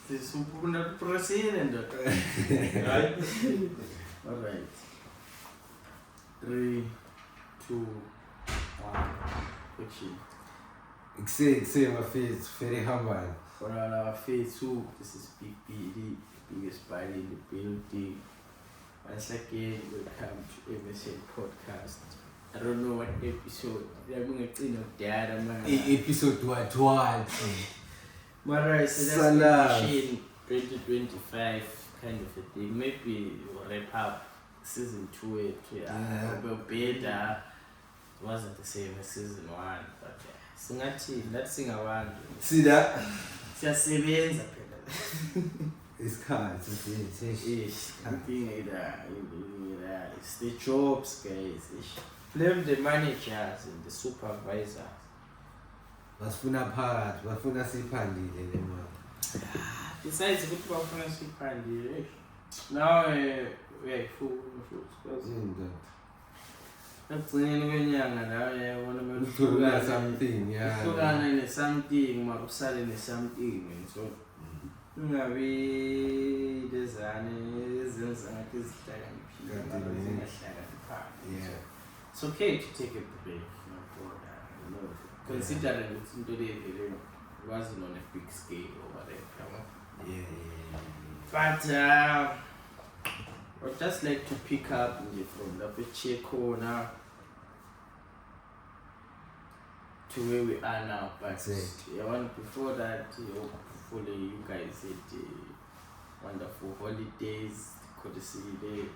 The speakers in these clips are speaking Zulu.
This is president. Right? Alright. 3, 2, 1. Action. Say my face, very humble. For all our face, this is Big PD, biggest body in the building. Once again, welcome to MSN Podcast. I don't know what episode. I'm going to Episode 1. Mara, so that's 2025 kind of a thing. Maybe we'll wrap up season 2. Better. It wasn't the same as season 1, but let's sing a one. See that? Just It's cards. It's the jobs, guys. Blame the managers and the supervisors. Bafuna phakathi, bafuna siphambili le mali. Besides ukuthi bafuna siphambili. Now full. Ekugcineni kwenyanga la uyabona manje something, yeah. Uhlukana ne-something, makusale ne-something. So ungabi lezane ezenza ngathi zihlakaniphile. Yeah. It's okay to take a break, considering it's into it wasn't on a big scale or whatever. Yeah. But I'd just like to pick up from the picture corner to where we are now. But before that, hopefully you guys had wonderful holidays. Could see the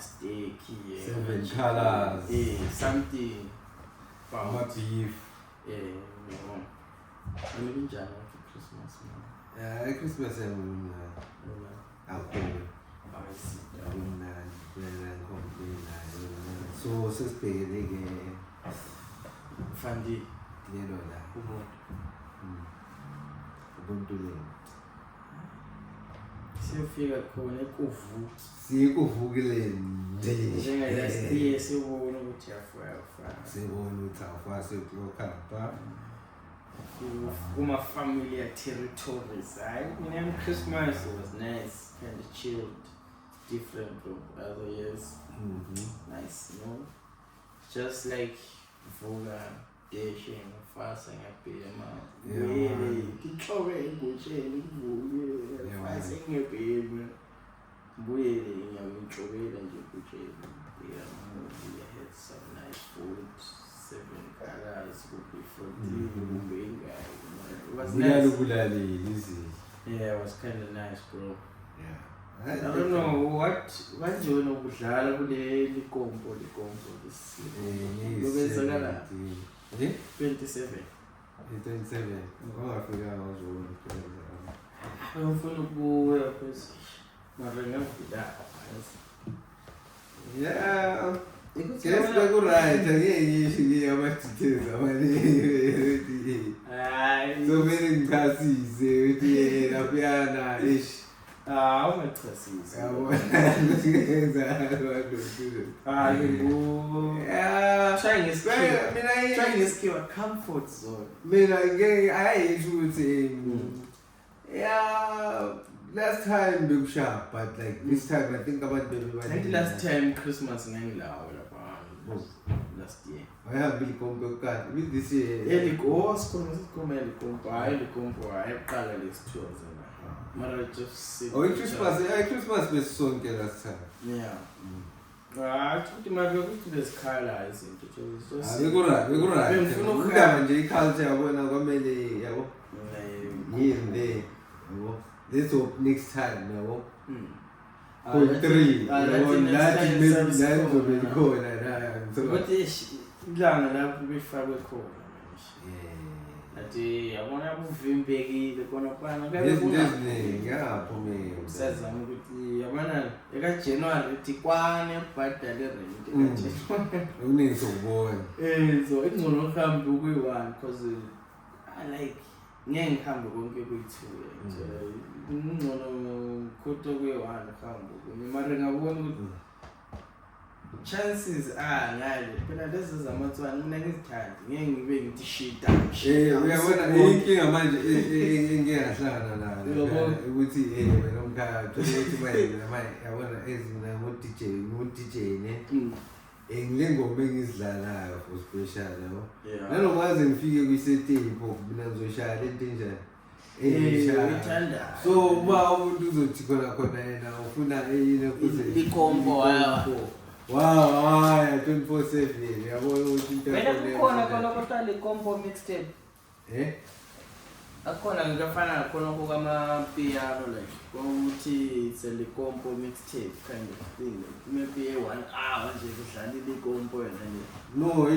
steak, 7 colors, something about beef. Christmas. Christmas so suspect Fandi siyofika khona ekuvu sikuvukile nje njengayasiye sibona ukuthi yafa sibona ukuthi afa seklokhapha kuma familiar territories. Christmas was nice, kind of chilled, different from other years. Nice, just like Voga, Dashing, Fasting, a really, fasting a baby, waiting, and you had some nice food. 7 colors would be for it was nice. Yeah, it was kind of nice, bro. Yeah. I don't know what do you know kudlala kule likompo this 27. Ngafika ngozona. Ngifuna ukubuya phezulu. Mara ngafika. Yeah. Guess go right again, about to tell so many classes, Apiana ish. I'm a classes. Trying to skill a comfort zone. I should say, yeah. Last time Big Sharp, but like this time I think about baby. I think last time Christmas last year. I have Billy Combo card with this year. I have colorless tours. Christmas was song last time. Yeah. I think my this color is just. We're going culture when I go many let's hope next time, no? 3. What is young enough to be fabric? I want to move him big. The corner plan. Yeah, for me. Says I'm good. I got January, Tijuana, but I didn't. Only so boy. So it's no come to we one because I like. Nyang kambo konke kwethu no koto kwe one kambo mara ngabona ukuthi chances ngale phela lezi zamatswana mina ngizithanda ngeke ngibe ngithi shit uyabona inkinga manje engiyahlangana nayo ukuthi wena umkhaya ukuthi manje yabona ezimina ngo-DJ ne ngilengoma engizidlalayo for special yabo nanokwazi ngifike kwi-setting phofu mina ngizoshaya lento enjani so uma umuntu uzothi khona yena ufuna ikombo haya 24/7 yabona ukuthi into khona kodwa le combo mixtape akhona ngikafana khona kokama-piano like ukuthi it's a combo mixtape kind of thing maybe 1 hour nje kudlala ikombo yena no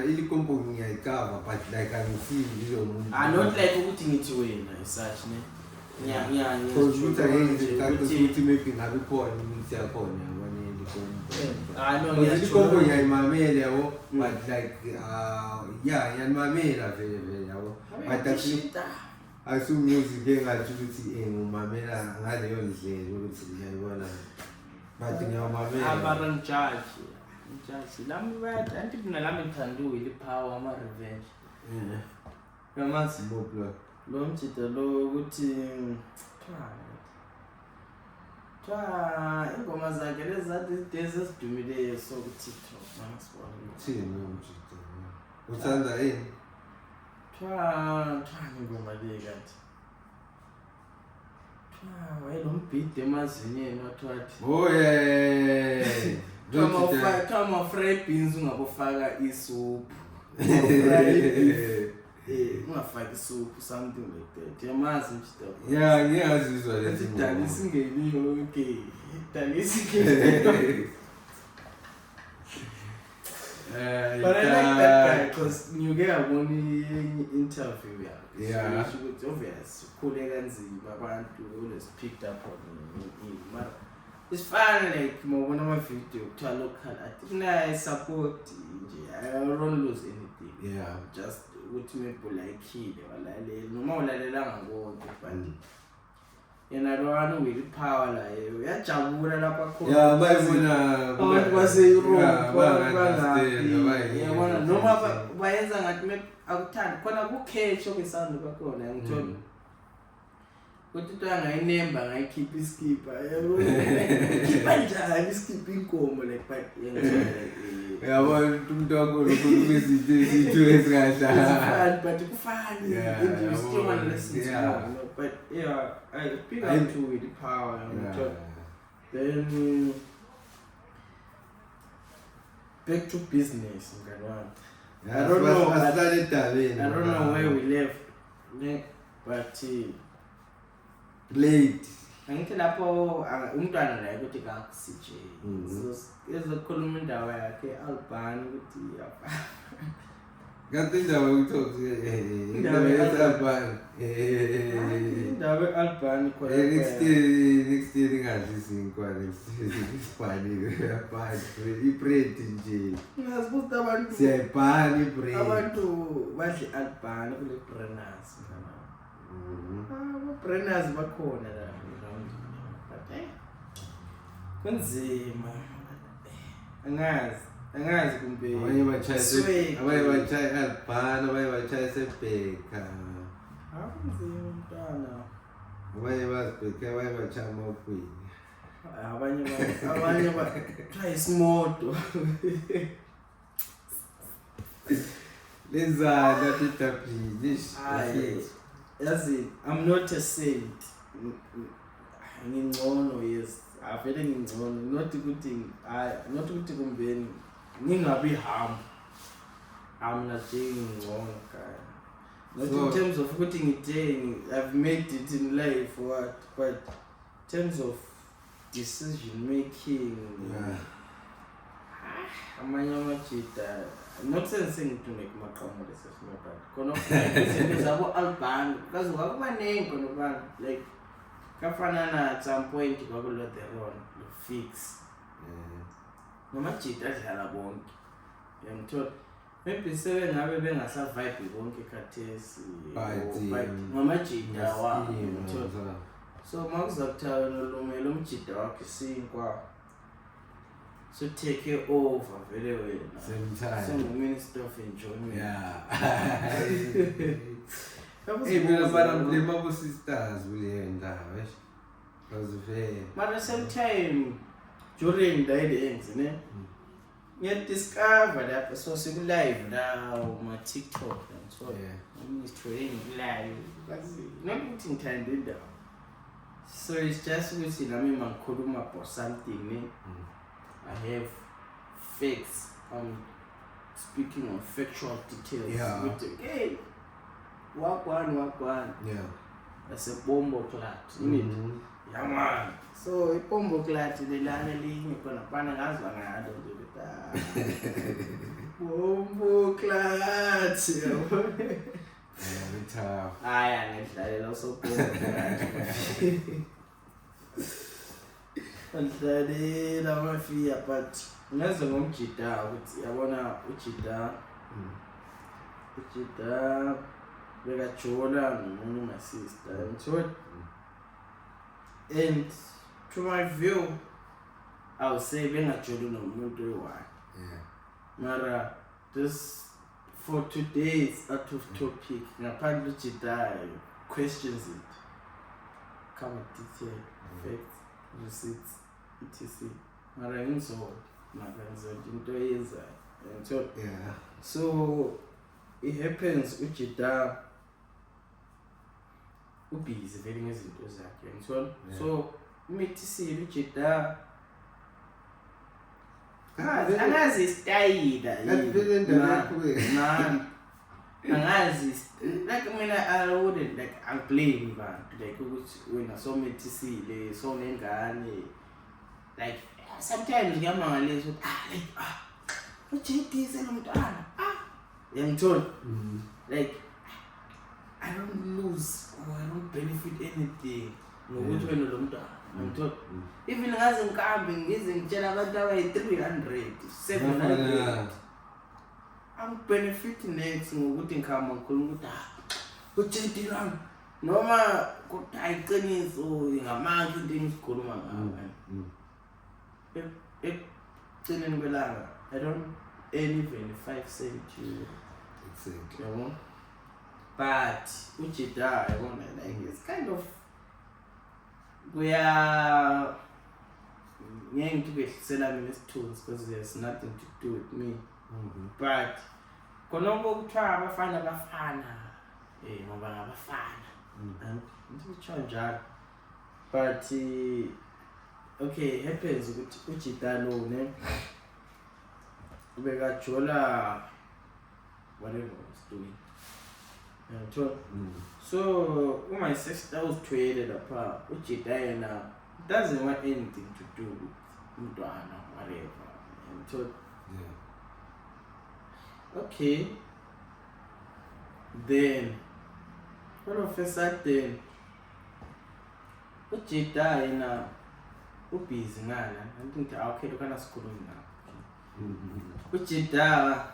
ilikombo ngiyayikava but like angifili lo muntu not like ukuthi ngithi wena such ne ukuthi maybe ngabe khona imithi yakhona yabona ilikombo ngiyayimamela yabo but like ngiyanimamela vele yabo but music engathi ukuthi ngumamela ngaleyo ndlela ukuthi ngiyayibona but ngiyamamela abarangijudge lami bathi anti mina lami ngithanda uWillie-Power ama-revenge yamazi lo mjida lo ukuthi ingoma zakhe lezi zathi ezidumileyo so ku-TikTok thini umjida uthanda yini ingoma le kanti wayelombhidi emazinyeni wathiwathi kama fried beans ungabofaka isoup ungafaki isoup something like that yamazi mjida ngiyazizwa lezi dalisi ngeliyo okay dalisi ngeliyo but I like that guy because you get a one interview so obvious khule kanzima abantu always picked up on him it's fun like mawubona ama video kuthiwa local artist naye support nje I don't lose anything just ukuthi maybe like walalela noma ulalelanga konke but yena lo uWillie-Power la uyajabula lapha khona bayibona abantu base-Europe yabona noma bayenza ngathi akuthandi khona ku-catch okwesound bakhona ngithola ukuthi into angayinemba ngayikhipha iskipha khipha njani iskipha inkomo like but yabona umuntu wakho ukhuluma izinto ezikahle but kufani but I pick up to Willie-Power then back to business I don't know where we left but late angithi lapho umntwana la ukuthi kaCJ ezokhuluma indawo yakhe Albani ukuthi kanti indawo yokuthi indawo yaseAlbani indawo eAlbani khona next year ingadlisi inkwani isipani yapani ibrand nje ngasibuza abantu siyayibhana ibrand abantu badle Albani kule Brenners Brenners bakhona la but kunzima angazi kumbe abanye bachaya Albani abanye bachaya sebheka akunzima mntwana abanye bazibheka abanye bachaya amakwini abanye try isimoto lezana titaphi yazi I'm not a saint ngingcono yes avele ngingcono not ukuthi kumbeni ngingabi harm I'm not ngingcono guy not in terms of ukuthi ngithe I've made it in life what but in terms of decision making amanye amajita not saying to make maqhamulo sesimoto khona ukuthi zabo Albani kaze kwakubanengi khona abantu like kafana na some point kwakulo the ron fix nomajita adlala bonke yamthola maybe sebe ngabe bengasa vibe bonke khathesi but nomajita wabo yamthola so makuzakuthawa nolumelo umjita wakhe sinkwa So take over very well. Same time. So Minister of Enjoyment. Yeah. Hey, the Mabo sisters will end up. Because very. But at the same time, during the ends, you discover that so live now my TikTok and so I'm training live. Not putting time in there. So it's just within my Koduma or something. I have facts. Speaking of factual details. Yeah. Hey, walk one. Yeah. That's a bombo clat. Yeah, man. So a bombo clat in the land league, gonna pan and ask one. I don't do it. Bombo clat. Yeah, tough. I am also bombo clat. And then I'm fear, but unless I'm Uchita, I wanna Uchita, Chola, and my sister, and so. And to my view, I would say being a children of Mudewa. Mara, this for today's out of topic, Napan Uchita questions it. Come with detail, facts, receipts, etc. Mara, so. So it happens Uchita ubhizi vele ngezinto zakhe ngithola so uMithisi Uchita angazi style man angazi like mina I wouldn't like I'm playing but like ukuthi wena so Mithisi so nengane like sometimes ngiyamangalisa ukuthi uJD selomntwana yangithola like I don't lose or I don't benefit anything ngokuthi wena lo mntwana ngithola even ngaze ngikambe ngize ngitshela abantu abayi300 700 I'm benefiting next ngokuthi ngikhamba ngikhuluma ukuthi uJD lami noma kodwa ayiqiniso ngamanga into engisikhuluma ngayo I don't earn even 5 cents to exactly. You know? But Uchita, I want like it's kind of we are going to be selling these tools because there's nothing to do with me. But konobo kuthiwa abafana ngoba ngabafana and ngitsho njalo but okay happens ukuthi Uchita lo ne ubeka jola whatever was doing so when my sister was traded apart Uchita yena doesn't want anything to do with umntwana whatever and so okay then all of a sudden Uchita yena ubhizi ngala ngithi okay lokana sikhuluma ngakho Uchita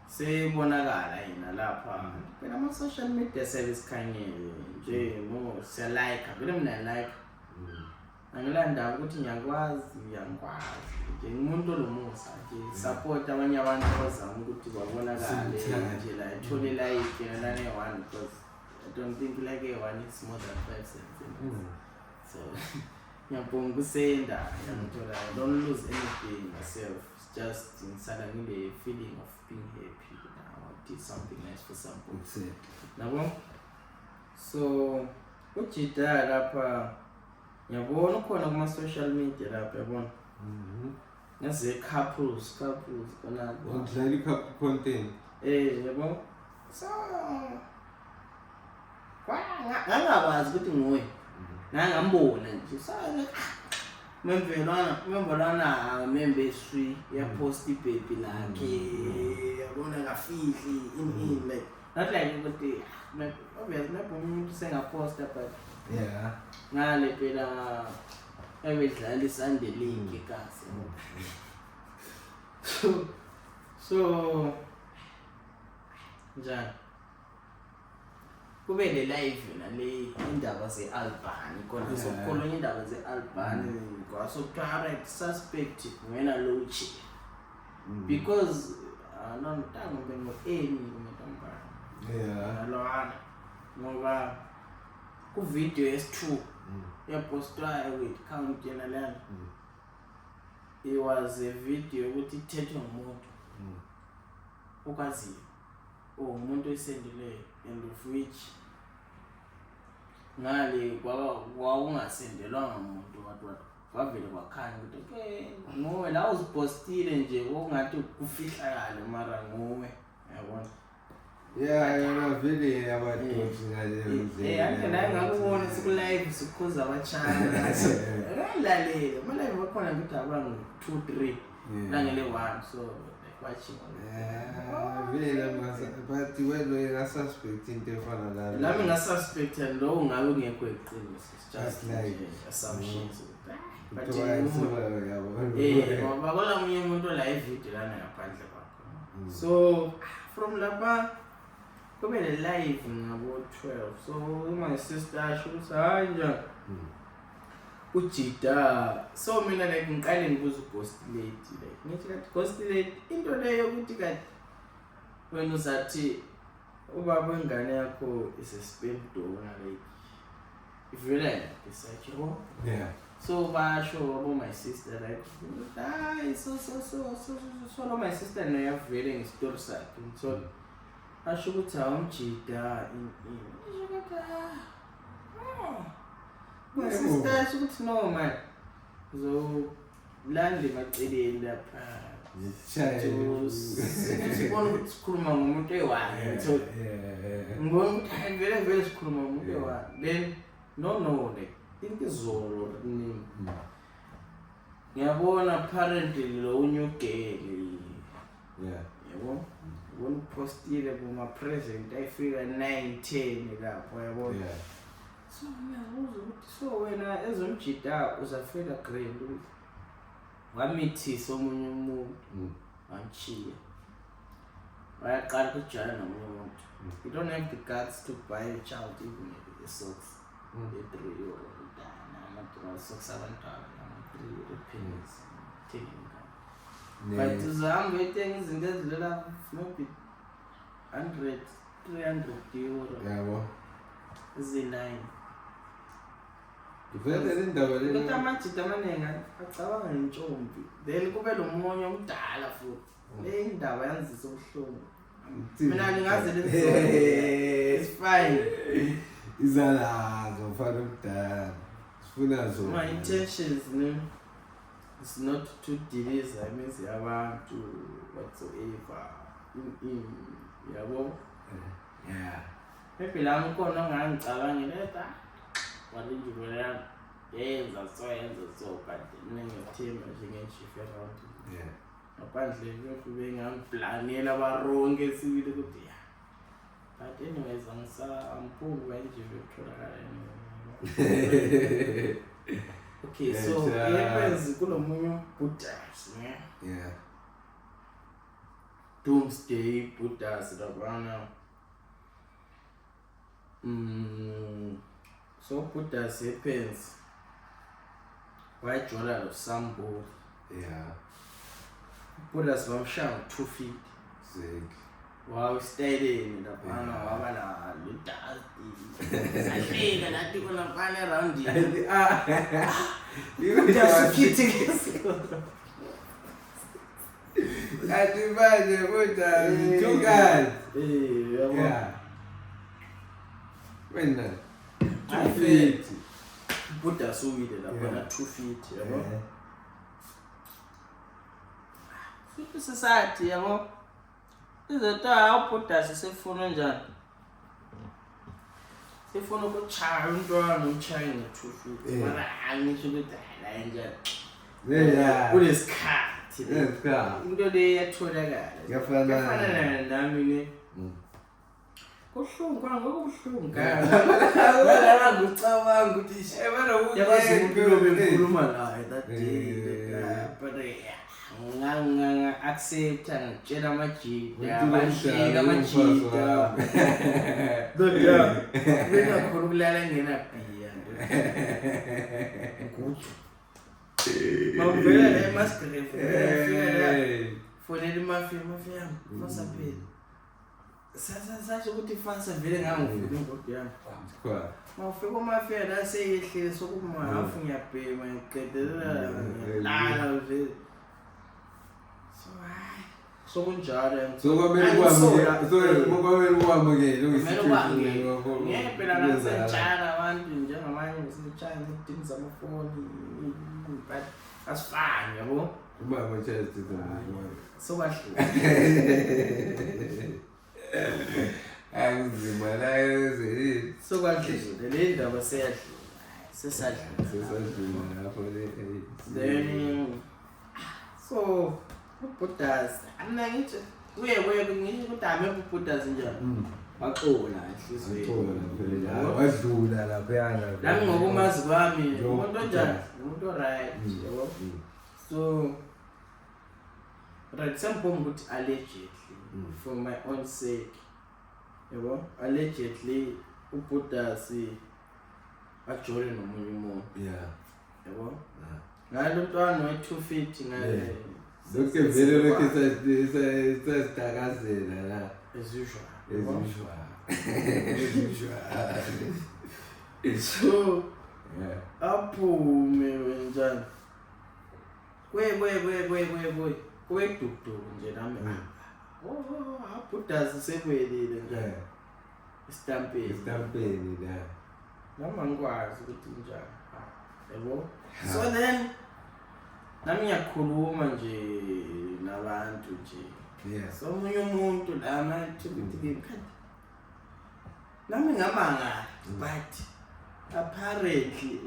sebonakala yena lapha phela ama social media service khanyele nje mo siya like vele mina like angilanda ukuthi ngiyakwazi nje umuntu lomusa nje support abanye abantu abazama ukuthi babonakale nje la ethole like nane one because I don't think like a one is more than 5 cents so ngiyabonga kusenda ngiyathola I don't lose anything myself it's just inside the feeling of being happy now I did something nice for someone nabo so Uchita lapha ngiyabona khona kuma social media lapha yabona naze couples kana udlala couple content yabo so ngangabazi ukuthi nguwe ngangambona nje sana memvelana membeswi ya post baby lakhe yabona ngafihli in like not like ukuthi obviously umuntu senga post but ngale phela ebedlala iSunday League kasi so njani kube le live nale indaba ze-Albany khona sokukhulunywa indaba ze-Albany kwasokuthiwa suspect wena lochi because anontango bengo-eni nalwana ngoba ku-video yes-2 yapostwayo with count yena lana it was a video ukuthi ithethwe ngumuntu okwaziyo umuntu oyisendileyo and of which ngale kwakungasendelwanga umuntu kwavele kwakhanya ukuthi okay nguwe la uzipostile nje okungathi kufihlakale mara nguwe yabona yona vele abadosi ngale naye ngakubona siku-live sikhuza abachana ngalalela ama-live bakhona ukuthi abangu 2-3 nangele 1 so watching vele but wena ngasuspect into efana nalo nami ngasuspect lo ngabe ungekho eqiniso just like assumptions but bakola munye umuntu la ivideo lana ngaphandle kwakho so from lapha kube le live ngabo 12 so my sister asho ukuthi hayi njani ujida so mina like ngiqale ngibuza uGhost Lady like ngithi kathi Ghost Lady into leyo ukuthi kathi wena uzathi ubaba wengane yakho is a spam donor like if you like research yeah so basho abo my sister like hayi so my sister nayo vele ngestory sakhe so asho ukuthi awumjida my sister asho ukuthi no man so lande maceleni lapha sibona ukuthi sikhuluma ngomuntu ewayo so ngibona ukuthi vele sikhuluma ngomuntu ewayo then no like intizolo nini ngiyabona apparently lo unyugeli yabo wona postile kuma present ayifika 9-10 lapho yabona so ngiyabuza ukuthi so wena ezomjida uzafela grand wamithisa omunye umuntu wanchiya wayaqala ukujana nomunye umuntu you don't have the guts to buy a child even the socks the 3 or socks abantwana 3 rupees taking but uzahamba ethenga izinto ezilela maybe 100-300 euro yabo ezi9 vele le ndaba le ukuthi amajida amaningi acabanga intombi then kube lo munye omdala futhi le indaba yanzisa ubuhlungu mina ningaze lenze it's fine izalazo mfana omdala sifuna zona my intentions is not to deliver imizi yabantu whatsoever yabo yeah maybe la ukhona ongangicabanga leta walinjubela yenza so but nengethemba njengechief around yeah ngaphandle kube ngamblanela baronke sibili ukuthi ya but anyways angisamphuli kanje bekutholakala okay so happens kunomunye Buddhas yeah Doomsday Buddhas labana so Buddhas happens wajola lo sambo yeah Buddhas bamshaya 2 feet sick wow staying labana wabala lo dusty safika lathi kuna pana around Buddhas kithi Adivane Buddhas two guys yeah wena 2 feet Buddhas uwile labana 2 feet yabo society yabo izota Buddhas sefuna njani sefuna ukuchaya umntwana umchaya nge2 feet mara angisho ukuthi la njani yeah kulesikhathi into le yatholakala yafana nami ne kuhlungu ngokubuhlungu ngala ngicabanga ukuthi ebona yabazi umuntu lobekhuluma naye that day but accepta ngitshela amajida abashika amajida ndoda beka khona ukulala ngenabhiya nguju mawuvela la eMasgrave fonela imafia fasa phela sasho ukuthi fasa vele ngangifuna ingodo yami mawufika umafia la seyehlile sokuma hafu ngiyabhema ngiqedelela lala vele so kunjalo kwamele ukwamukele ngeke phela nasentshana abantu njengamanye ngisentshana ngidinga zamafoni but asifani yabo ubaba uChelsea so kahle akuzima la yezeli so kahle le ndaba sesadlula lapho le then so ubhudazi mina ngithi kuye ngisho ukuthi amephi ubhudazi njani waxola enhlizweni wadlula lapha yana nami ngokumazi kwami umuntu onjani umuntu oright yabo so right sempoma ukuthi allegedly for my own sake yabo allegedly ubhudazi ajole nomunye umuntu yabo ngalo mntwana we-250 ngale lokho vele lokho sasitakazela la as usual so aphume wenjani kwe dudu nje nami abhudazi sekwelile nje istampeni la nami ngikwazi ukuthi njani yabo so then nami ngiyakhuluma nje nabantu nje so omunye umuntu la manje ukuthi nami ngamanga but apparently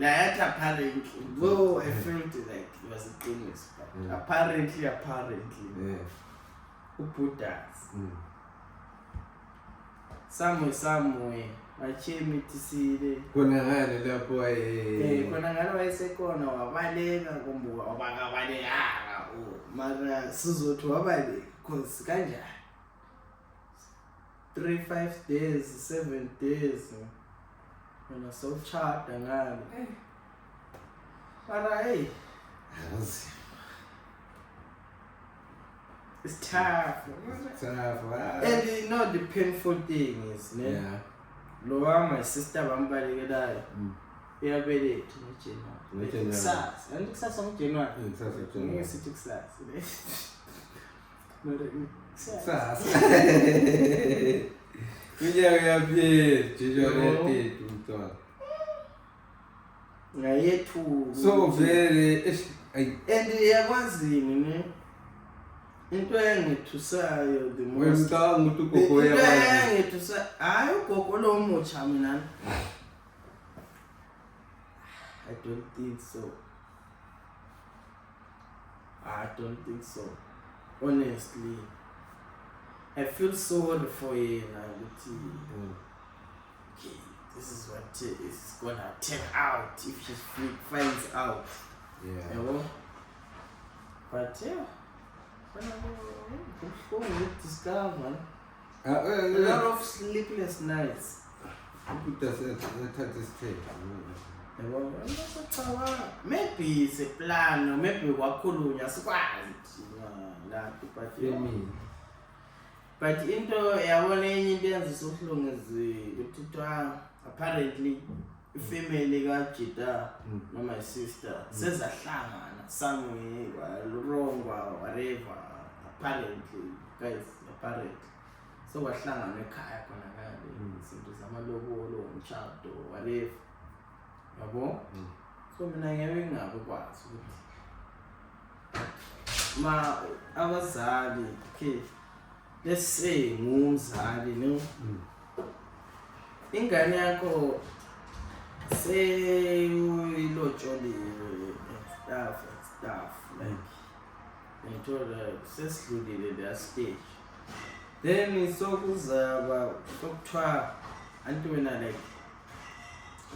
though I felt like it was a thing but apparently ubhudazi somewhere achemithisile khona ngale lapho khona ngalo wayesekhona wabaleka kumbe wabakabaleka mara sizothi wabaleka cause kanjani 3-5 days 7 days wena so chata ngalo mara hey it's tough and you know the painful thing is lo my sister bambalekelayo uyabeletha ngoJanuary kusasa ngoJanuary ngeke sithi kusasa unyaka uyaphela January umntwana ngayethu so vele and yakwazini ne into engithusayo the most ukuthi ugogo yakwazi engithusa hayi ugogo lo mutsha mina I don't think so honestly I feel sorry for him okay, this is what is gonna turn out if she finds out you know? But discover a lot of sleepless nights. Maybe it's a plan or maybe wakhulunywa sikwazi but into yabona enye into yenza uhlongezi ukuthi apparently ifamily kaJida no my sister sezahlangana somewhere wrong whatever apparently so wahlangana ekhaya khona ngale izinto zamalobolo umshado whatever yabo so mina ngeke ngakwazi ukuthi ma abazali okay let's say ngumzali no ingane yakho say uyilotsholiwe stuff like I told her sesidlulile that stage then sokuzaba sokuthiwa anti wena like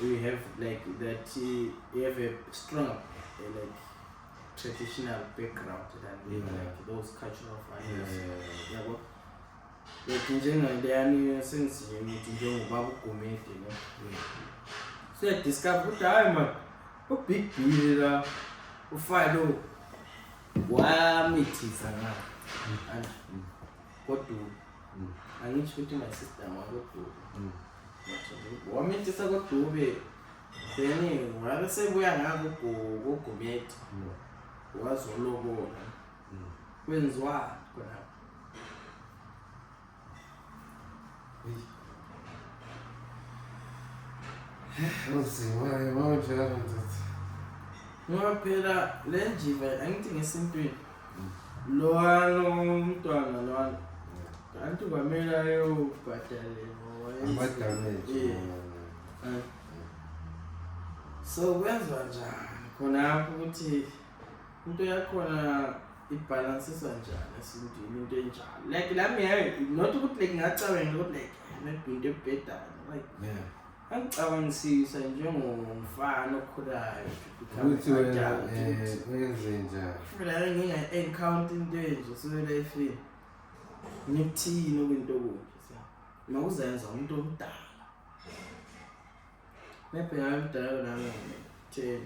you have like that you have a strong like traditional background than like those cultural values. Yabo. Like njengandiyani sengiziye ngithi njengobaba uGumede no. So discover ukuthi hayi man uBig B la ufalo wamithisa nga. Kodwa angisho ukuthi my sister wakodwa. Wamithisa kodwa then ngabe sebuya ngako uGumede. Wazolobola. Kwenziwa khona. Ngoba phela le njiva angithi ngesintweni lwana umntwana lwana kanti kwamele ayobhadalelwa so kwenziwa njani khona ukuthi into yakhona ibalansiswa njani esintweni into enjalo like lami yayi not ukuthi like ngacabanga ukuthi like into ebhedayo like angicabangisisa njengomfana okhulayo ukuthi wenze njani phela nginga-encounter into enje so-lifeni ngikuthini okwinto okunje nokuzenza umuntu omdala maybe ngabudala nami 10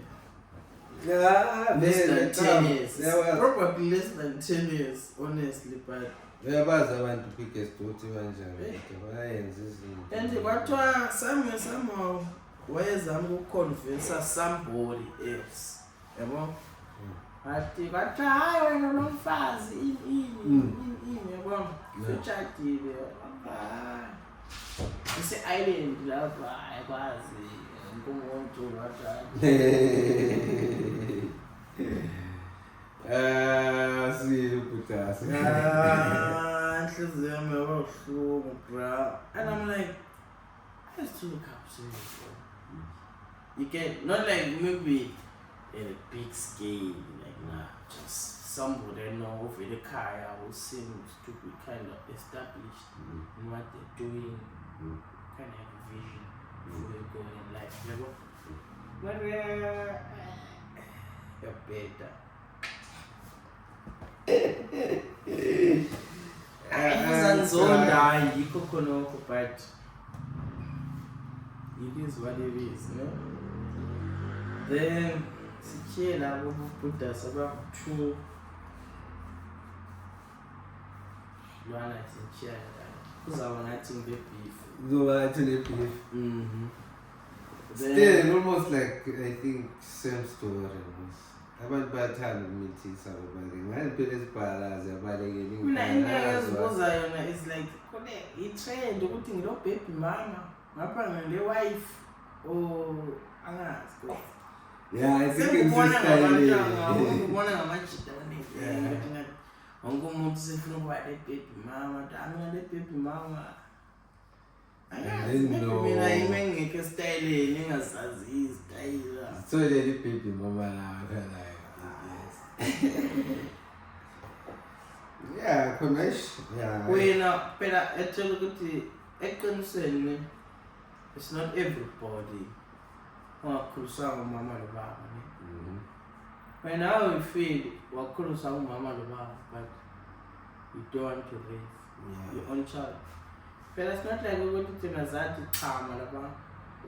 less than 10 years probably less than 10 years honestly but uyabazi abantu biggest ukuthi kanjani bayenza izinto and kwathiwa somehow wayezama ukuconvince somebody else yabo athi bathi hayi wena nomfazi ini yabo fuchadile ise island lapha ayikwazi umuntu wathi siyukutasa inhliziyo yami yabuhlungu bro and I'm like let's do a capsule you get not like maybe in a big scale like nah just somebody I know over the car who seems to be kind of established in what they're doing kind of have a vision before you go in life you know but you're better Zanzonda yikho khonokho but it is what it is no then sikhye labo Buddha sabathu lwana sikhya kuzawa ngathi ngebeef zoba ngathi ngebeef still almost like I think same story abantu bayathanda umithisa abanye ngani phela esibhalazi abalekeni mina into ezibuza yona is like kone i-trend ukuthi ngilo baby mama ngapha ngile wife angazi yeah I think it's style ubona ngamajita wonke wonke umuntu sefuna ukuba le baby mama amina le baby mama mina imengeke style engazazi style so le baby mama la yeah connection yeah wena phela etshela ukuthi eqinisweni it's not everybody wakhuliswa umama lo baba wena how you feel wakhuliswa umama lo baba but you don't want to raise your own child phela it's not like ukuthi thina zathi chama lapha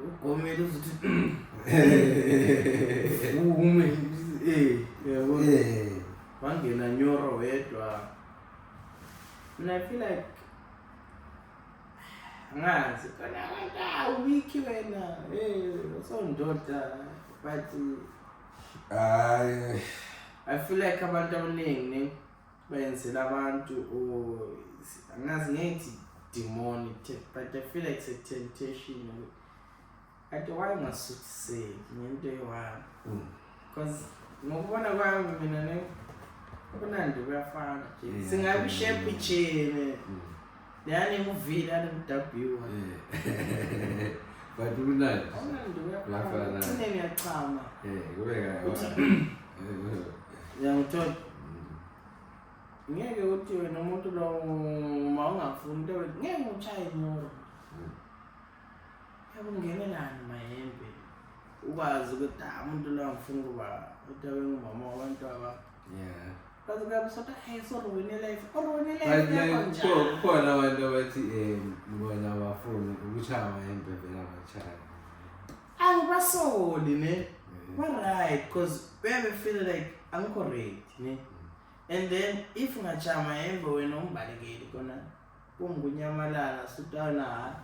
ugomela uzothi ume yabo wangena nyoro wedwa mina I feel like ngazi kana wiki wena so ndoda but I feel like abantu abaningi bayenzela abantu angazi ngithi demon but I feel like it's a temptation ati why ngasuthiseki ngento eyi-one because ngokubona kwami mina ne kunandi kuyafana nje singabe ishape ichene yani muvile yani mdabiwa but kunandi kuyafana cine ngiyachama kubeka ngiyangithola ngeke uthi wena umuntu lo uma ungafuni into ngeke uchaye inyoro yakungenelani mayembe ukwazi ukuthi umuntu lo ngifuna ukuba utawe ngumama wabantu aba kaze kabe sota so ruine life yakho khona abantu abathi bona abafuni ukuchaya amahembe vela abachaya angibasoli ne right because we feel like incorrect ne and then if ungachaya amahembe wena umbalekeli kona kungunyamalala sutana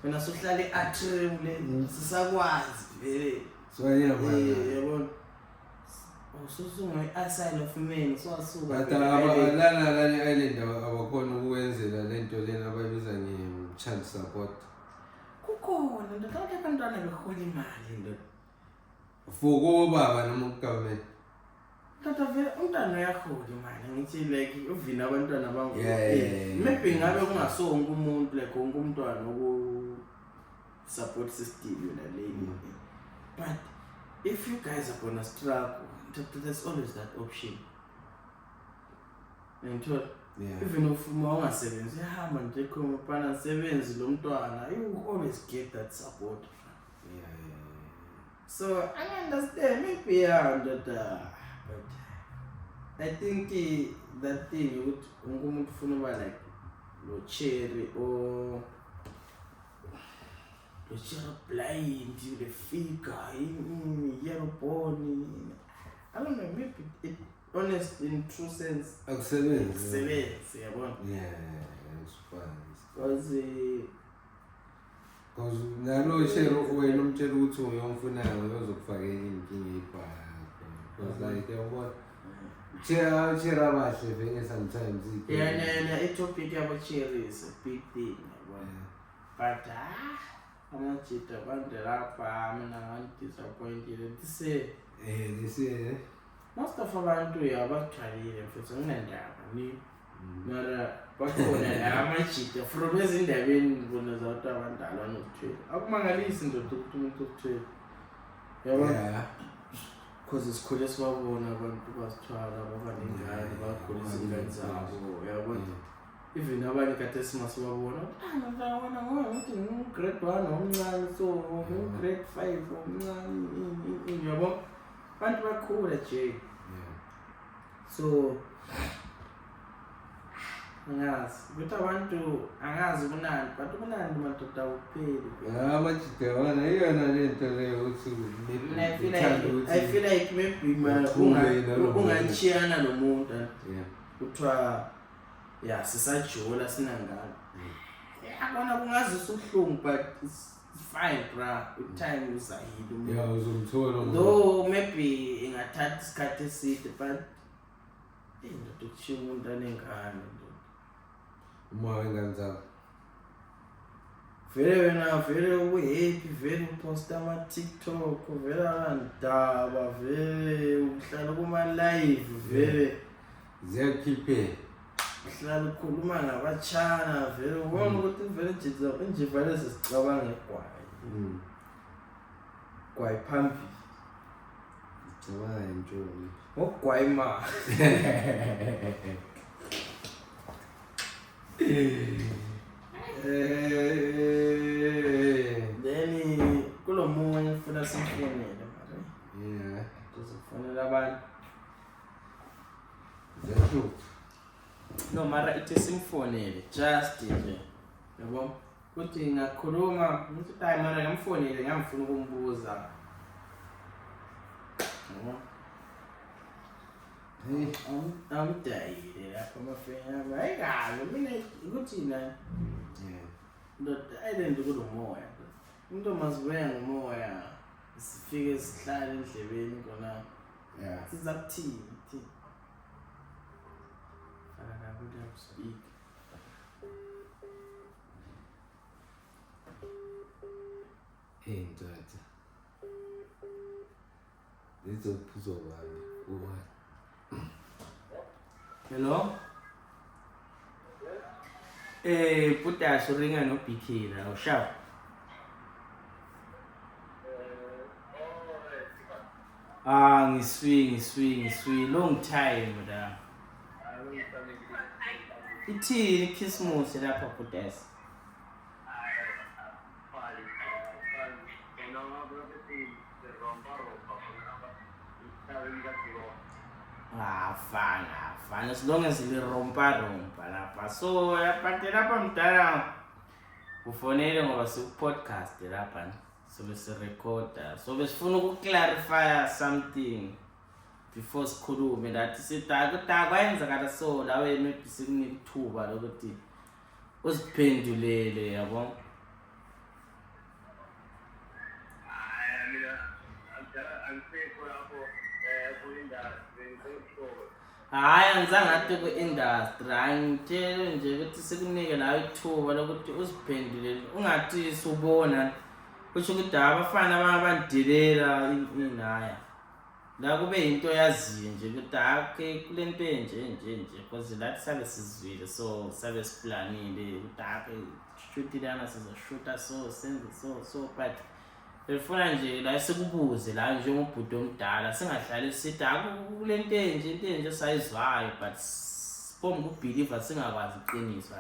wena sohlale atrium le sisakwazi vele so yabona yabona ususunga asile of men so asuka lana island abakhona ukwenzela lento lena abayibiza child support kukhona ndothanda abantwana behola imali ndo for baba noma government tata vele umntwana uyahola imali ngithi like uvina abantwana bangu maybe ngabe kungasonke umuntu like wonke umntwana oku support system yona leyi but if you guys are gonna struggle there's always that option and even if uma ungasebenzi ihamba nje khoma pana sebenzi lo mntwana you always get that support so I understand maybe but I think that thing ukuthi umuntu ufuna uba like lo cherry or lo cherry blind the figure yellow bone I don't know, maybe it honest in true sense excellence yabona because nalo share wena umtshela ukuthi uyomfunayo uyozokufakela inkinga eyiphaya because like yabona Chera abahle vele sometimes itopic yabo cherry is a big thing yabona but amajita abantu lapha mina ngidisappointed this year most of abantu yabathwalile mfethu nginendaba ni mara bakhona amajita from ezindabeni bona zawuthi abantu alanokuthwela akumangalisi ndoda ukuthi umuntu ukuthwela yabona because sikhule sibabona abantu basithwala babaningane bakhulisa ingane zabo yabona even abanye kade simasibabona ngibona ngoba ngithi grade 1 omncane so grade 5 omncane yabo abantu bakhula nje so angazi kunani but kunani madoda upheli amajita wana iyona lento leyo uthi I feel like maybe ungachiyana nomuntu kuthiwa sisajula sinangalo yabona kungazisa ubuhlungu but it's fine bra time uzahile uzomthola though maybe ingathatha isikhathi eside but ndoda ukushiya umuntu anengane uma wengane zakho vele wena vele uhappy vele uposta ama-TikTok vele andaba vele uhlala kuma-live vele ziyakhiphela uhlala ukhuluma ngabachana vele ubona ukuthi vele nje vele sesicabanga egwayi gwayi phambili ngicabanga entshoni ngogwayi ma then kulo munye ufuna simfonele mara tuzofonela abantu ziyahluka no mara ithi simfonele just nje yabo kuthi ngakhuluma ngithi hayi mara ngamfonele ngamfuna ukumbuza yabo amdayile lapha amafenya ayikazi mina ukuthi na ndoda ayilende kulo moya umuntu mazibuya ngomoya sifike sihlale endlebeni kona siza kuthini thini akakuthi speak ndoda lizophuzo bani hello Putasho ringa no BK la ushawa ngiswi long time da ithi Christmas lapha Putasho Fine. As long as rompa lapha. So yaphathe lapha mdala kufonele ngoba siku-podcast lapha sobe sirekhoda sobe sifuna uku-clarify something before sikhulume lathi sithi kwayenzakala so lawe maybe sikunika ithuba lokuthi uziphendulele yabo. Hayi angizange athi ku-industry, angitshele nje ukuthi sikunike nawe ithuba lokuthi uziphendulele ungathi subona kusho ukuthi abafana abandidelela inaya la kube yinto yaziyo nje ukuthi okay kule nto enje because lathi sabe sizwile so sabe siplanile ukuthi okay shoot lana sizoshoota so senze so but befuna nje la sikubuze la njengobhuti omdala singahlali sithi kule nto enje sayizwayo but form ukubelieve singakwazi iqiniso.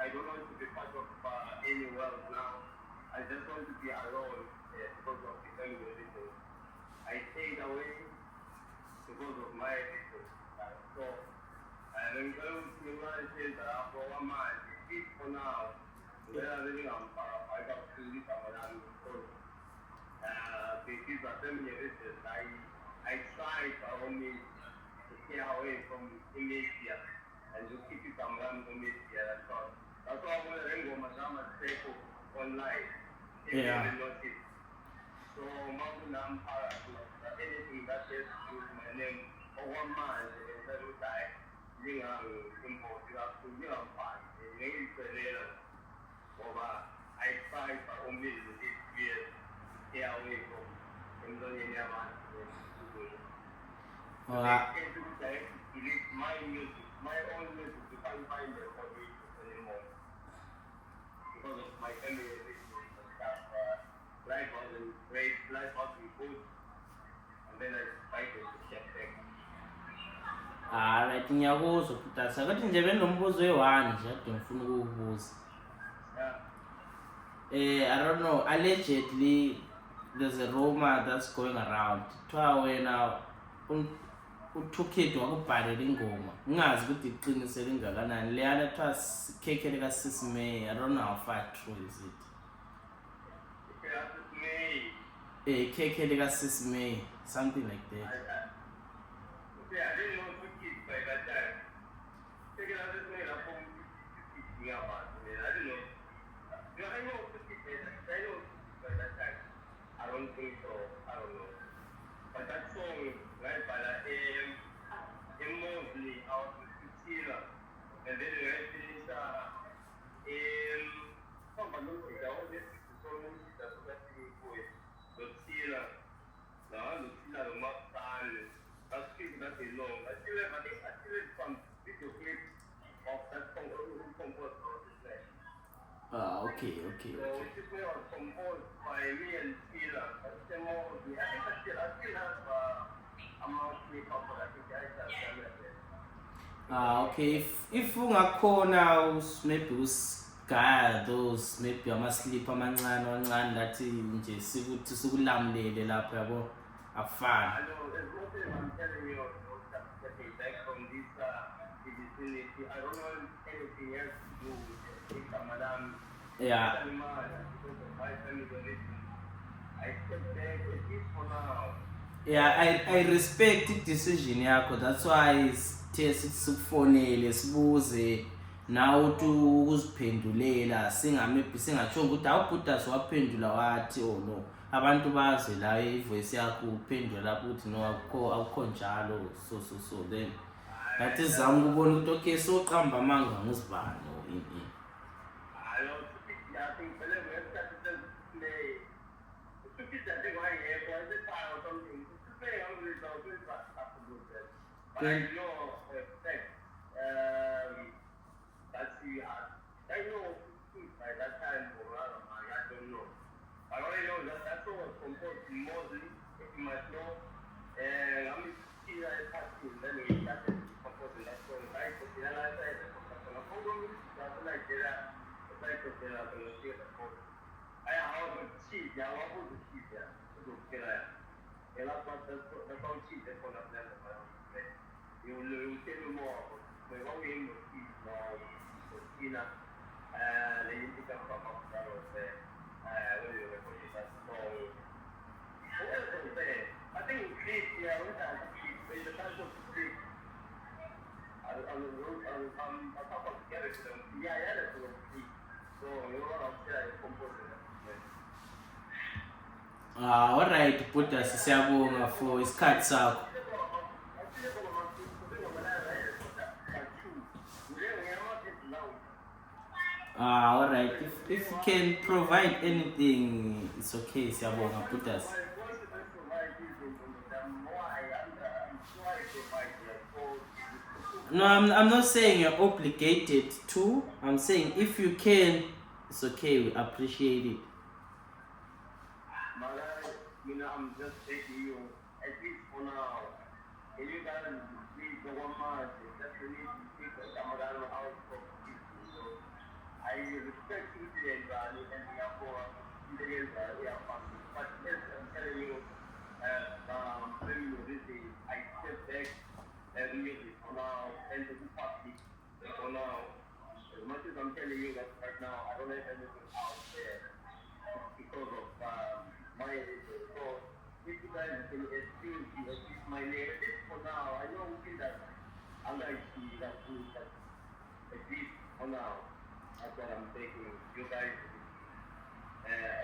I don't want to be part of any world now. I just want to be alone because of the family reasons. I stayed away because of my reasons. So I'm going to realize that for one man, for now, we are living on I got to live around because the family reasons. I tried only to stay away from Indonesia and to keep it around Indonesia. That's why I want to ring on my online. Yeah. So, anything that has to do with my name, or one man, and then we die, you know, import, you have to be on fire. I tried for only 6 years, stay away from Indonesia. I can't do that, delete my music, my own music, you can't find the hobby anymore. Because of my family relations and stuff, life wasn't great, life wasn't good, and then I decided to get back. Right, ngiyakuzwa Putasa. Kathi nje benombuzo we-1 nje ade ngifuna ukuwubuza. I don't know, allegedly there's a rumor that's going around. Kuthiwa wena uThukhedu wakubhalela ingoma. Ngingazi ukuthi iqiniso lingakanani. Leyana kuthiwa Khekhe lika Sis May. I don't know how far true is it. Khekhe lika Sis May, something like that. I didn't know two kids by that time. Take it out this way, I'm going to me about it. I didn't know. I know two kids by that time. I don't think so. I don't know. But that song, right by the mostly out of Tina. And then we went to this, Okay. So this was composed by me and Sheila. I still have a monthly couple. I think I have Okay. If ungakhona maybe usigaya those maybe ama-slip amancane lathi nje sikuthi sikulamulele lapho yabo akufani. I know, there's nothing I'm telling you getting back from this vicinity. I don't want anything else to do with Ramadan. Yeah. Because of my family relations. I step back at least for now. Yeah, I respect the decision yakho. That's why sithe sikufonele sibuze nawe uthi uziphendulela singatsho ukuthi awubhudas waphendula wathi oh no abantu bazwe la ivoice yakho uphendula lapho uthi no akukho njalo so then ngathi sizama ukubona ukuthi okay so qamba amanga ngizibani ini. I don't think we have to play. The kids I think I have was a or something. To play on the results, but I know actually had. I know by that time, I don't know. I already know that song was composed mostly, if you might know. And I'm see that party, then we started composing that song. Right? So the other side, the Congo music, that's Nigeria, the side of the song. I have a cheat, I want to cheat there. And that's what the song cheat, that's what I'm saying. You will tell me more. But what we aim to see now is Tina, the Indica from that was there. When you recorded that song. What else was there? I think Chris, yeah, when I was Chris, there's a chance of Chris. I'm talking about together to them. Yeah, I had it to Chris. So, you know what I'm saying? I composed it. Alright, Putas, siyabonga for isikhathi sakho. Alright, if you can provide anything, it's okay, siyabonga Putas. No, I'm not saying you're obligated to. I'm saying if you can, it's okay, we appreciate it. I'm just taking you, at least for now. If you guys please go on Mars, just need to speak with Ramadan house for people. So I respect you and therefore we are passing. But yes, I'm telling you, this is I step back immediately for now and to be public for now. As much as I'm telling you that right now, I don't have anything out there because of my so if you guys can excuse me, at least my name, at least for now, I know that I'm like that at least for now, that's what I'm taking. You guys,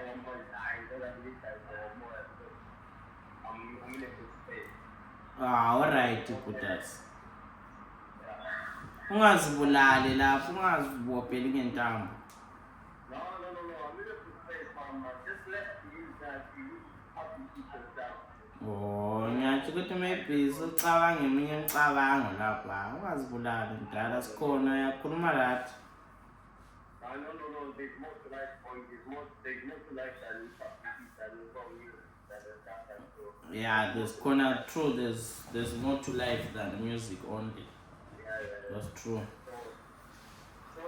on my time, that at least I know more. I'm in a good space. Alright, Putas. Ungazibulali lapho, ungazibopheli ngentambo. No, I'm in a good space, mama. Just let me that you have to keep yourself. Oh, ngiyatsho ukuthi maybe ucabange eminye imicabango lapha, ungazibulali mdala sikhona uyakhuluma lathi. No, there's more to life point, there's more to life than you. Yeah, there's more to life than music only. Yeah. That's true. So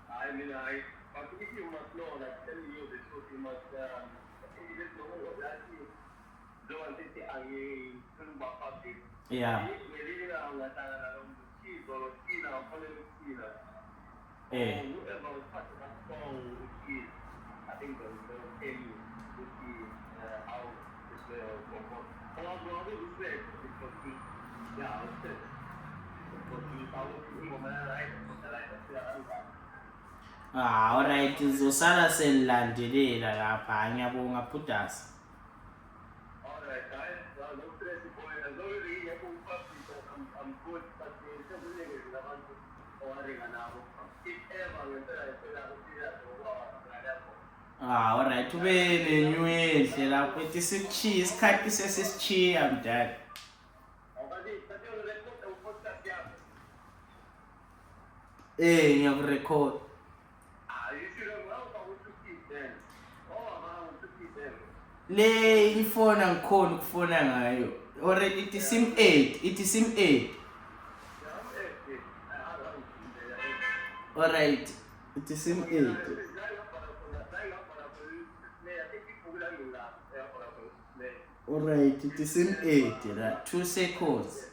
I mean, but if you must know, like telling you the truth, you must, you just know what actually don't want to say, Yeah. Whoever was part of that song, I think they'll tell you to see how this will compose. And I'll go this way because yeah, I'll say Alright, uzosala senilandelela lapha, ngiyabonga Putas. Alright, guys, don't stress the point. As long as you have I'm good, but it's just really good. Alright, ube nenywedle lapho ethi sikuchiye isikhathi sesisichiya mdala. Ngiyakurecord. Le ifona ngikhona ukufona ngayo. Already it is sim 8. Alright, it is sim 8. Alright, it is sim 8, right? 2 seconds.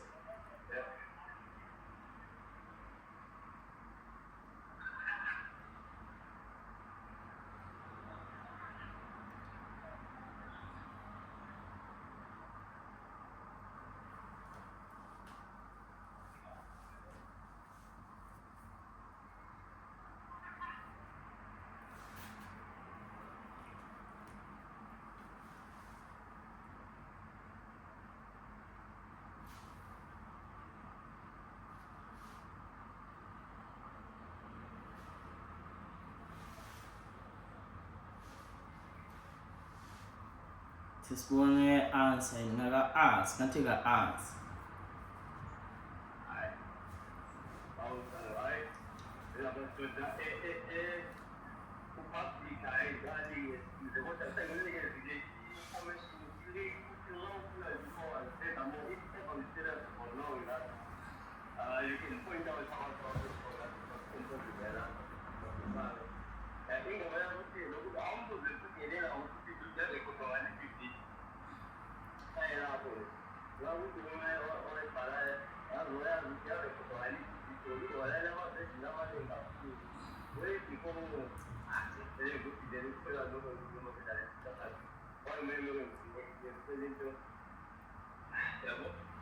Sisibone answer, ngaka ask, ngathi ka ask. you can point out how I think when I was saying, look, I'm going to get in, I was going to get it because I need to I love it. Now, we do my own para, I will have to get it because I need to do what I never said, never did that. Where people very good, they look for a lot of that. One million,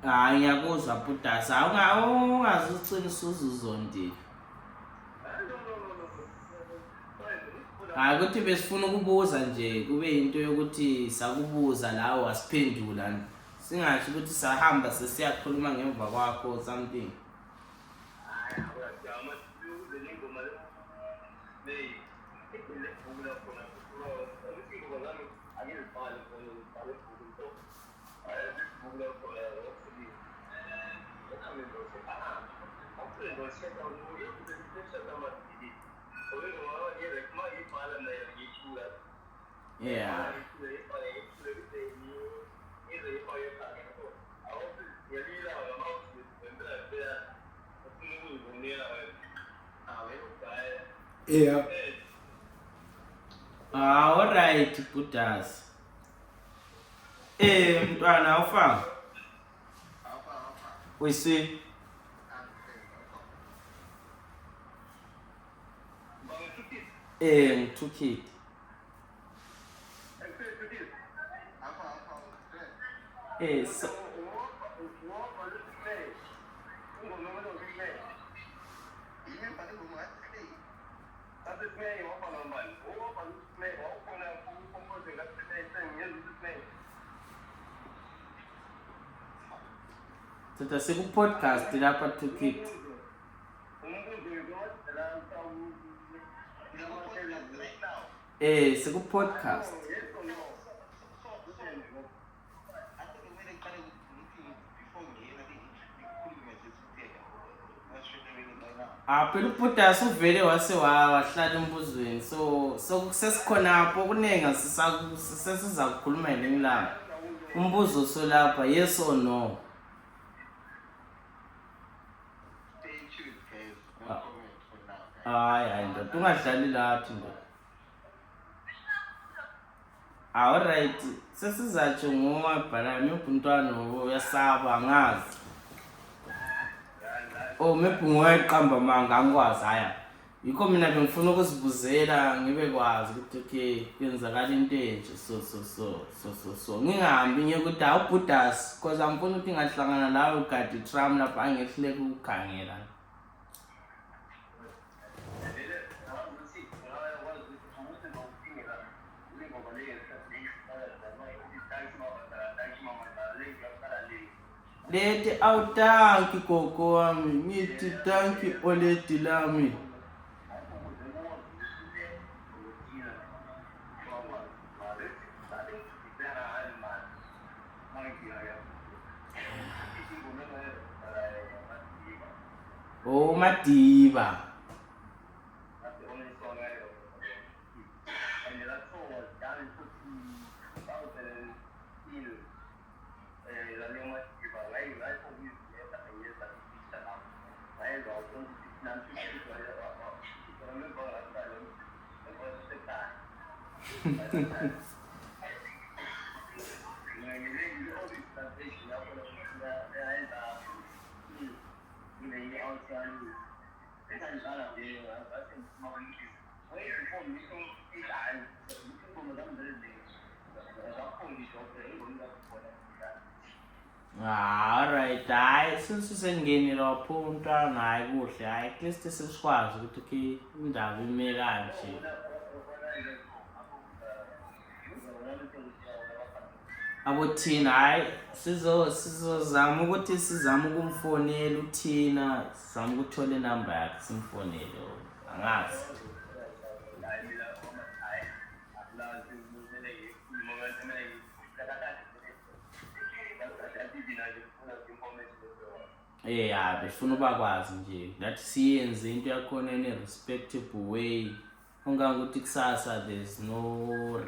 hayi ngiyakuzwa bhutasa awungazuqinisisa uzondile hayi ukuthi besifuna ukubuza nje kube into yokuthi sakubuza lawo wasiphendula singasho ukuthi sahamba sesiyakhuluma ngemva kwakho something yeah yeah alright bhutasa mntwana awufanga wesi ngithukile so Tata siku-podcast lapha Tukit. Siku-podcast. Phela ubhutasa uvele wase wahlala embuzweni so sesikhonapho kuningi sesiza kukhuluma ngelanga. Umbuzo solapha yes or no? Hayi ndoda ungadlali laphi ndoda. Alright sesizatsho ngomabhala mebhuntwana uyasaba angazi. Maybe ngoyiqamba manga angikwazi haya. Yikho mina bengifuna ukuzibuzela ngibe kwazi ukuthi okay kwenzakala into enje so ngingahambi ngiyekuthi awubhutasi because angifuni ukuthi ngahlangana lawo gadi tram lapha angehluleka ukukhangela. Leti awutanki gogo wami ngithi tanki oledi lami. Oh Madiba. Alright, hayi sisengeni lapho umntwana hayi kuhle hayi at least sesikwazi ukuthi indaba ime kanje. Abothina hayi sizozama ukuthi sizama ukumfonela uthina sizama ukuthola inamba yakhe simfonele angazi. yeah befuna bakwazi nje that siyenze into yakhona in a respectable way ungangokuthi kusasa there's no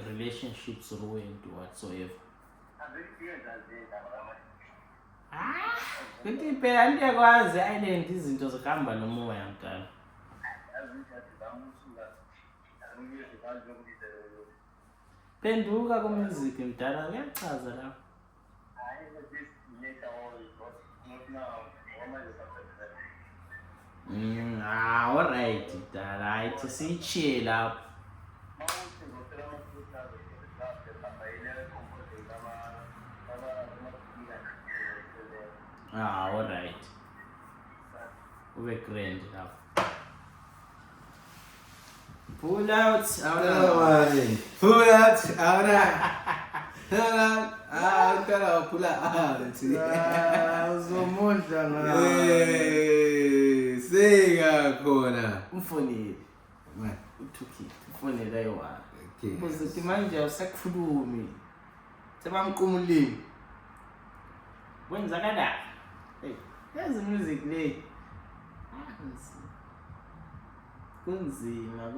relationships ruined whatsoever. Kuthi phela ndiyakwazi island izinto zihamba nomoya mdala. Phenduka ku-music mdala kuyachaza la. Alright mdala hayi siyitshiye lapho. Alright. Ube grand lapho. Pull out, pull out, pull out. Uzomondla na. Sika khona. Umfonile. Uthuki. Umfonile ayiwa. Kuze manje awusakhulumi. Sebamqumulile. Wenza kana? Hey, there's music le. Kunzima.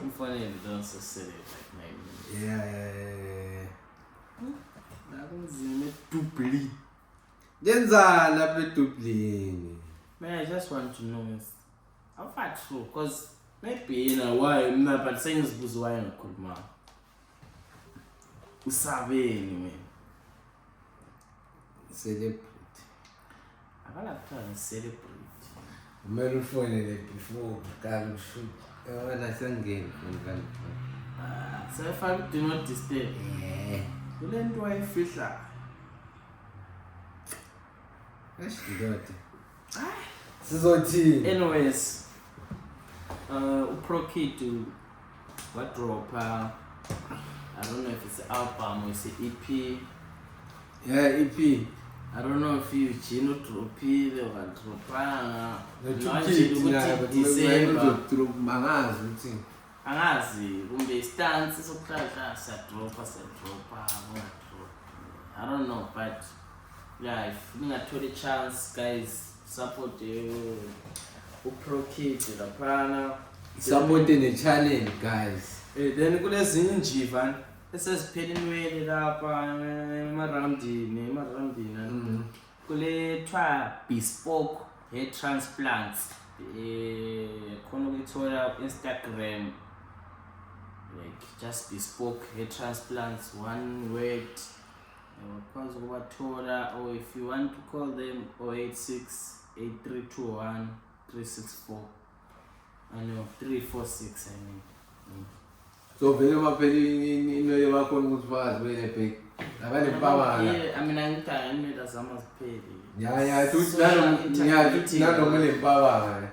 Umfanele don't celebrate like Yeah. Nakunzima edubli. Ngenzani lapha edublini? Man, I just want to know how far true because maybe why mina but sengizibuza why ngikhuluma. Usabeni man. Celebrate. Akala celebrate. Kumele ufonele before uqala ukushoot. Wena sengene ngani. So if I do not disturb. Kule nto wayifihla. Ndoda. Sizothini? Anyways, uProkid wadropa I don't know if it's an album or it's an EP. Yeah, EP. I don't know if you Gino dropile or dropanga. Angazi kumbe stance sokuhlala sadropa I don't know but yeah if ningathola chance guys support uProkid laphana support the channel guys. Then kulezinye injiva eseziphelile inwele lapha emarandini kule twa bespoke hair transplants khona ukuthola Instagram like just bespoke hair transplants one word ukwazi ukubathola or if you want to call them 086-8321-364 346 I mean. So vele mapheli inwele bakhona ukuthi bazi bene big abane mpabana. I mean angita inwele zama zipheli. Yeah tuthi nanomele mpabana.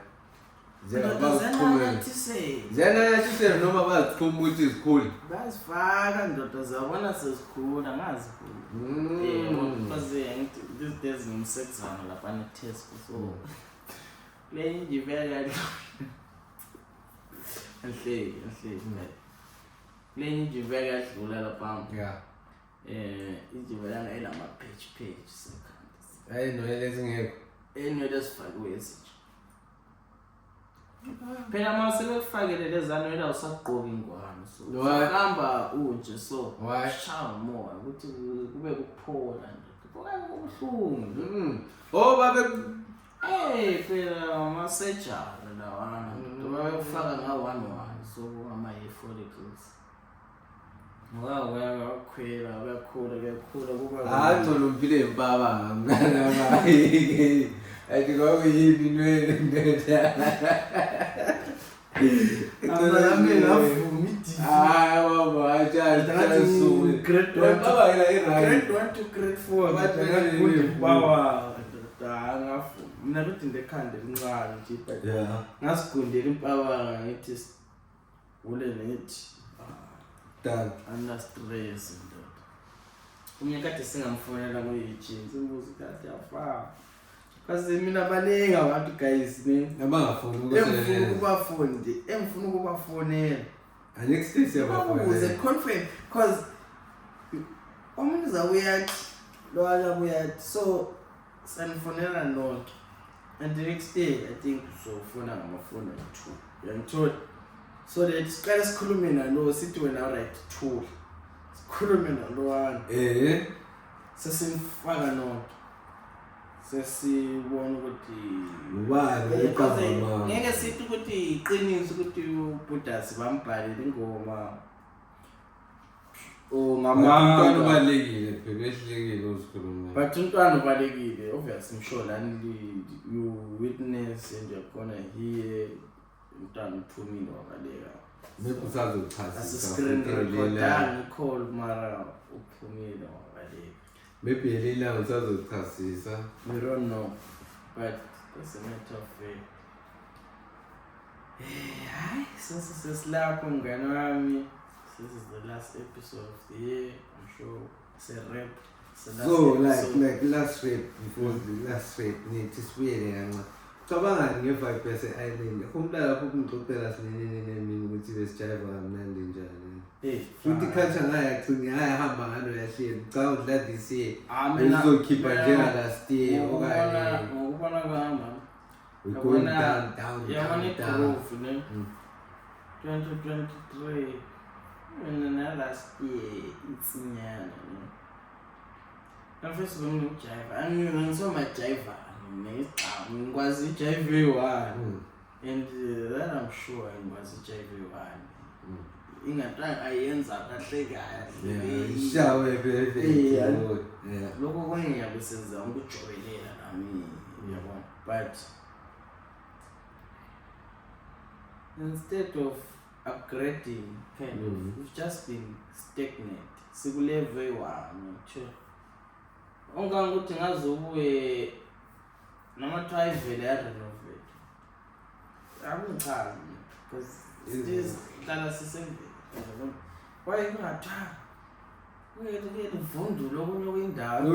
Zena sisele noma bazikhumba ukuthi izikhulu. Bazifaka ndoda zabona sezikhulu angazi. Because these days ngimsexana lapha ne-test so le njivela Anhle. Le njivela yadlula lapha. Yeah. Injivelana elama page second. Hayi nwele zingekho. Enwele sifakiwe ezinje. Phela mase bekufakele lezanwele awusagqoki ingwane so. Uhamba unje so. Shaya umoya ukuthi kube kuphola nje. Kuphela kubuhlungu. Oh babe phela masejala lawana. Bayafaka nga-1 so ama follicles. Uyakhwela kuyakhula kuba ngcono mpilo empaba ngana bayi athi kwakuyini nwele ndoda Amala ngavuma idisi. Baba acha grade 1 to grade 4 bathi bawa ngavuma mina kuthi ndekhande lincane nje but ngasigundela impaba ngithi ule nethi ana stress ndoda. Umnye kade singamfonela ngoyijini simbuza kade yafa. Kasi mina baningi abantu guys ne abangafuni engifuna ukubafonela next day siyabafuza confirm because umuntu uzabuya so sanifonela nonke and the next day I think uzofuna ngamafoni 2 uyangithola so that siqale sikhulume nalo sithi wena right 2 sikhulume nalo one sesimfaka nonke sesibona ukuthi ubani ngeke sithi ukuthi iqiniso ukuthi uBuddhas bambhalile ingoma umntwana ubalekile phela ehlekile uzikhuluma but umntwana ubalekile obviously msho lani you witness and you're gonna hear umntwana uphumile wabaleka maybe usazochazisa screen recorder call mara uphumile wabaleka maybe yelila usazochazisa we don't know but it's a matter of hayi sesilapho mngane wami. This is the last episode of the year. I'm sure it's a rap. So like last rap before the last rap nithi sibuyele kanqa. Cabanga nge-vibe yase-island. Kumdala lapho kungixoxela sinene ukuthi besijiva kamnandi njani. Futhi culture ngayagcina ayahamba ngalo yahleli. Ngicabanga ukuthi la this year uzokhipha njenga last year okanye ngokubona kwami. We going down. Yeah, 2023. And then last year, it's nyana. First of all, jive. I mean, so much jive. I was a jive one, and that I'm sure I was a jive one. In a time, I ends up at the guy. Yeah. Look when you have says I'm good joy later. I mean, but instead of upgrading kind of we've just been stagnant sikuleve one sure onganguthi ngazobuye nama-drive le renovate akungichazi because this hlala sisendlela why kungatha uyeke uvundulo okunye kwindawo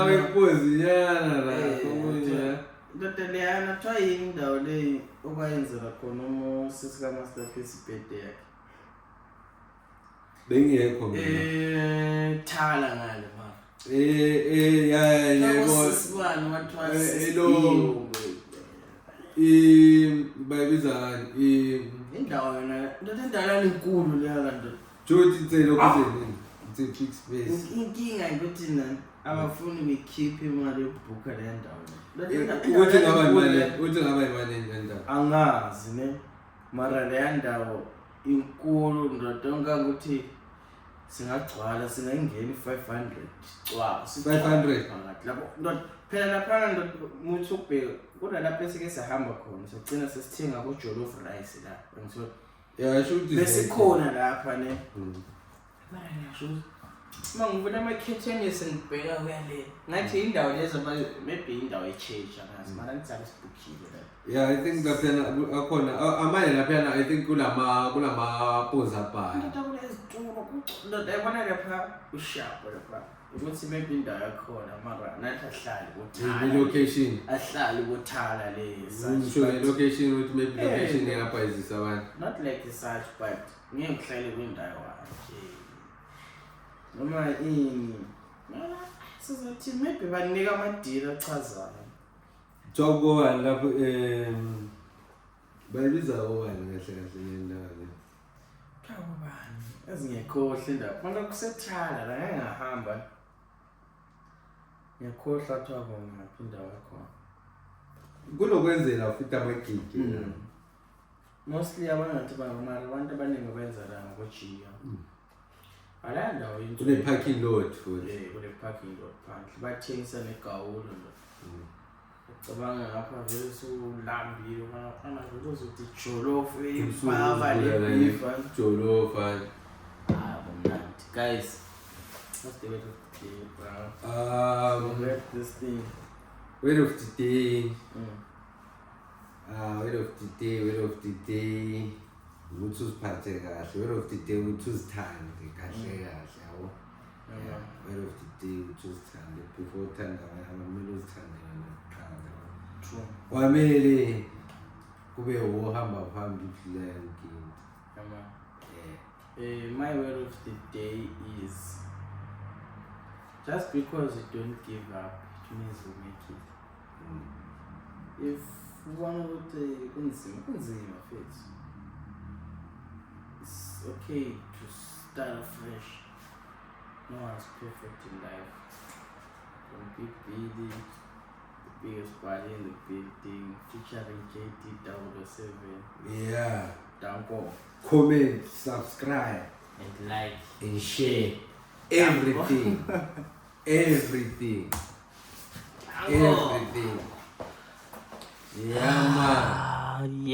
weposinyana la Dr. Leana, try yini indawo leyi okwayenzela khona umosisi kaMasterpiece ibhede yakhe. Bengekho mina. Thala ngale mara. Yebo. Sisibani wathiwa hello. Bayibizani indawo yona indawo enkulu leya kanti. Jothi tselo kuzeni. It's a big space. Inkinga ukuthi nani abafuni bekhiphe imali yokubhuka le ndawo. Uthi ngaba imali endawo. Angazi ne mara le ndawo inkulu ndodonga ukuthi singagcwala singangena 500 cwa 500 lapho phela lapha muthi ubheka kodwa lapho esike sihamba khona sogcina sesithenga ko jollof rice la ngitho yashuthi besikhona lapha ne mara ngisho mangivula ama-kitchen sengibheka kuyale ngathi indawo lezo maybe indawo e-church angazi mara ngitsabe sibukhile la. Yeah, I think laphana akhona amanye laphana I think kulama poza bar. Into kulezitulo kucula yabona lapha ushapo lapha ukuthi maybe indawo yakhona mara nathi ahlali kuthala. Location. Ahlali kuthala le. Sure location ukuthi maybe location engapha izisa abantu. Not like such but ngeke ngihlale kwindawo nje. Noma ini. Mara sizothi maybe banika amadila achazayo. Jogo lapho bayibiza wona kahle nendawo le. Kawubani ezingekhohle indawo. Manje kusethala la ngahamba. Ngiyakhohlwa thabo ngaphi indawo yakho. Kunokwenzela futhi amagigi. Mostly abantu abaningi benza la ngokujiya. Ala ndawo into kune parking lot futhi. Kune parking lot phandle. Bathengisa negawulo ndo. Cabanga ngapha vele sulambile ana uzothi jollof ibhava lebifa jollof bomnandi guys what's the way of the day bro this thing word of the day word of the day ukuthi uziphathe kahle word of the day ukuthi uzithande kahle yabo word of the day ukuthi uzithande before uthanda abanye uzithande kwamele kube uhamba phambili kuleyo nkinga Come on. Yeah. My word of the day is just because you don't give up, it means you make it. If one would kunzima fit, it's okay to start afresh. No one's perfect in life. From Big Billy, the biggest party in the building, featuring JT007. Yeah. Danko. Comment, subscribe, And like and share everything. Everything. Everything. Yeah, man. Yeah.